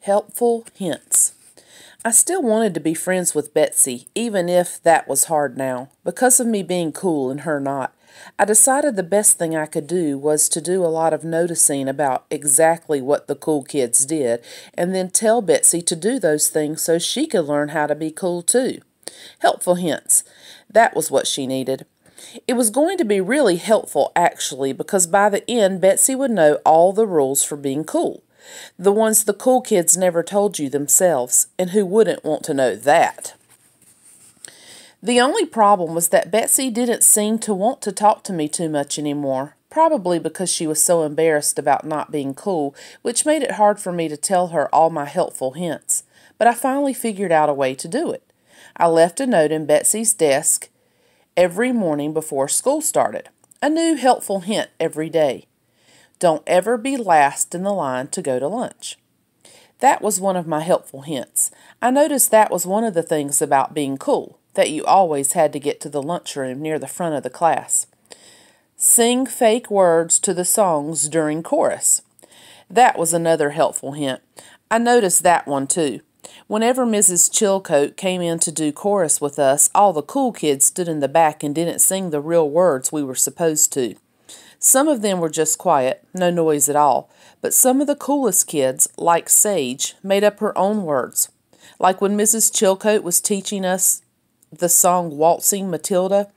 Helpful hints. I still wanted to be friends with Betsy, even if that was hard now, because of me being cool and her not. I decided the best thing I could do was to do a lot of noticing about exactly what the cool kids did, and then tell Betsy to do those things so she could learn how to be cool too. Helpful hints. That was what she needed. It was going to be really helpful, actually, because by the end, Betsy would know all the rules for being cool. The ones the cool kids never told you themselves, and who wouldn't want to know that? The only problem was that Betsy didn't seem to want to talk to me too much anymore, probably because she was so embarrassed about not being cool, which made it hard for me to tell her all my helpful hints. But I finally figured out a way to do it. I left a note in Betsy's desk every morning before school started. A new helpful hint every day. Don't ever be last in the line to go to lunch. That was one of my helpful hints. I noticed that was one of the things about being cool, that you always had to get to the lunchroom near the front of the class. Sing fake words to the songs during chorus. That was another helpful hint. I noticed that one too. Whenever Mrs. Chilcote came in to do chorus with us, all the cool kids stood in the back and didn't sing the real words we were supposed to. Some of them were just quiet, no noise at all, but some of the coolest kids, like Sage, made up her own words. Like when Mrs. Chilcote was teaching us the song Waltzing Matilda,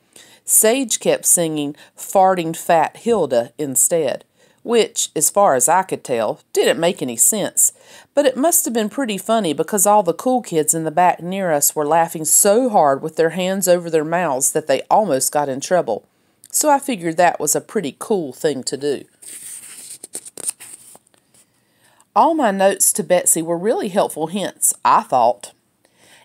Sage kept singing Farting Fat Hilda instead, which, as far as I could tell, didn't make any sense. But it must have been pretty funny because all the cool kids in the back near us were laughing so hard with their hands over their mouths that they almost got in trouble. So I figured that was a pretty cool thing to do. All my notes to Betsy were really helpful hints, I thought.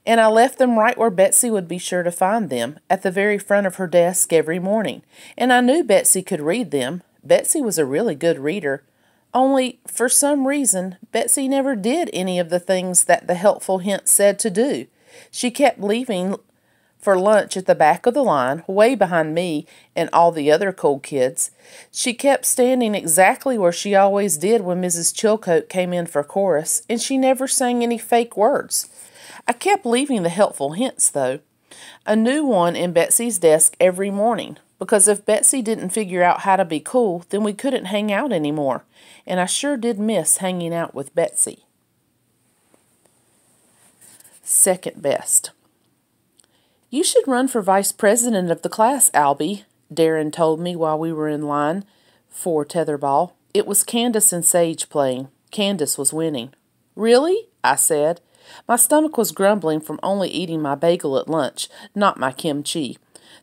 And I left them right where Betsy would be sure to find them, at the very front of her desk every morning. And I knew Betsy could read them. Betsy was a really good reader. Only, for some reason, Betsy never did any of the things that the helpful hint said to do. She kept leaving for lunch at the back of the line, way behind me and all the other cool kids. She kept standing exactly where she always did when Mrs. Chilcote came in for chorus, and she never sang any fake words. I kept leaving the helpful hints, though. A new one in Betsy's desk every morning, because if Betsy didn't figure out how to be cool, then we couldn't hang out anymore, and I sure did miss hanging out with Betsy. Second best. You should run for vice president of the class, Albie, Darren told me while we were in line for tetherball. It was Candace and Sage playing. Candace was winning. Really? I said. My stomach was grumbling from only eating my bagel at lunch, not my kimchi.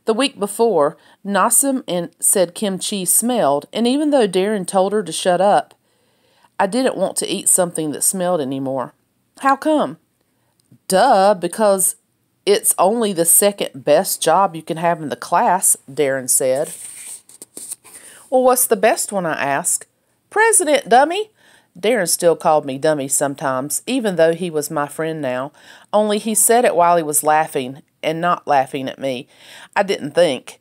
The week before, Nassim said kimchi smelled, and even though Darren told her to shut up, I didn't want to eat something that smelled anymore. How come? Duh, because it's only the second best job you can have in the class, Darren said. Well, what's the best one, I asked. President, dummy. Darren still called me dummy sometimes, even though he was my friend now, only he said it while he was laughing and not laughing at me. I didn't think.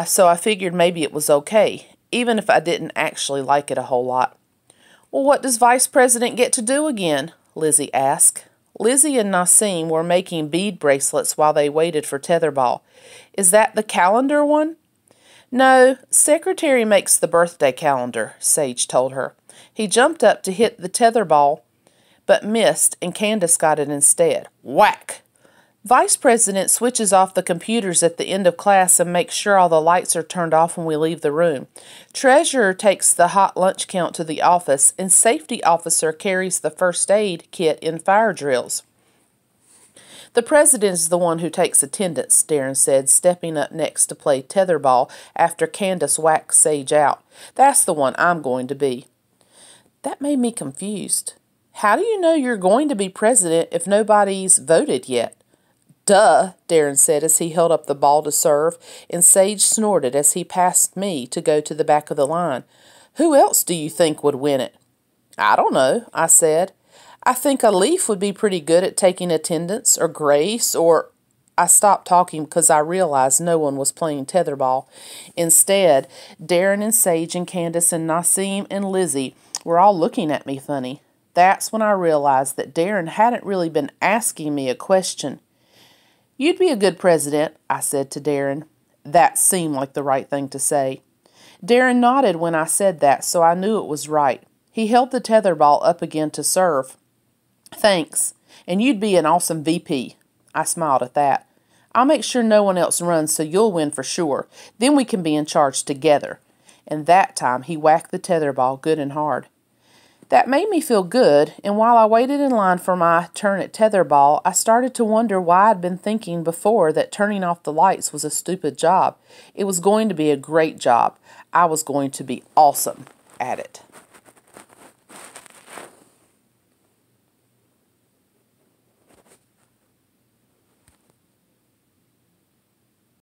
So I figured maybe it was okay, even if I didn't actually like it a whole lot. Well, what does vice president get to do again? Lizzie asked. Lizzie and Nassim were making bead bracelets while they waited for tetherball. Is that the calendar one? No, secretary makes the birthday calendar, Sage told her. He jumped up to hit the tetherball, but missed, and Candace got it instead. Whack! Vice president switches off the computers at the end of class and makes sure all the lights are turned off when we leave the room. Treasurer takes the hot lunch count to the office, and safety officer carries the first aid kit in fire drills. The president is the one who takes attendance, Darren said, stepping up next to play tetherball after Candace whacked Sage out. That's the one I'm going to be. That made me confused. How do you know you're going to be president if nobody's voted yet? Duh, Darren said as he held up the ball to serve, and Sage snorted as he passed me to go to the back of the line. Who else do you think would win it? I don't know, I said. I think a Leaf would be pretty good at taking attendance, or Grace, or... I stopped talking because I realized no one was playing tetherball. Instead, Darren and Sage and Candace and Nassim and Lizzie were all looking at me funny. That's when I realized that Darren hadn't really been asking me a question. "You'd be a good president," I said to Darren. That seemed like the right thing to say. Darren nodded when I said that, so I knew it was right. He held the tetherball up again to serve. "Thanks. And you'd be an awesome VP." I smiled at that. "I'll make sure no one else runs so you'll win for sure. Then we can be in charge together." And that time he whacked the tetherball good and hard. That made me feel good, and while I waited in line for my turn at tetherball, I started to wonder why I'd been thinking before that turning off the lights was a stupid job. It was going to be a great job. I was going to be awesome at it.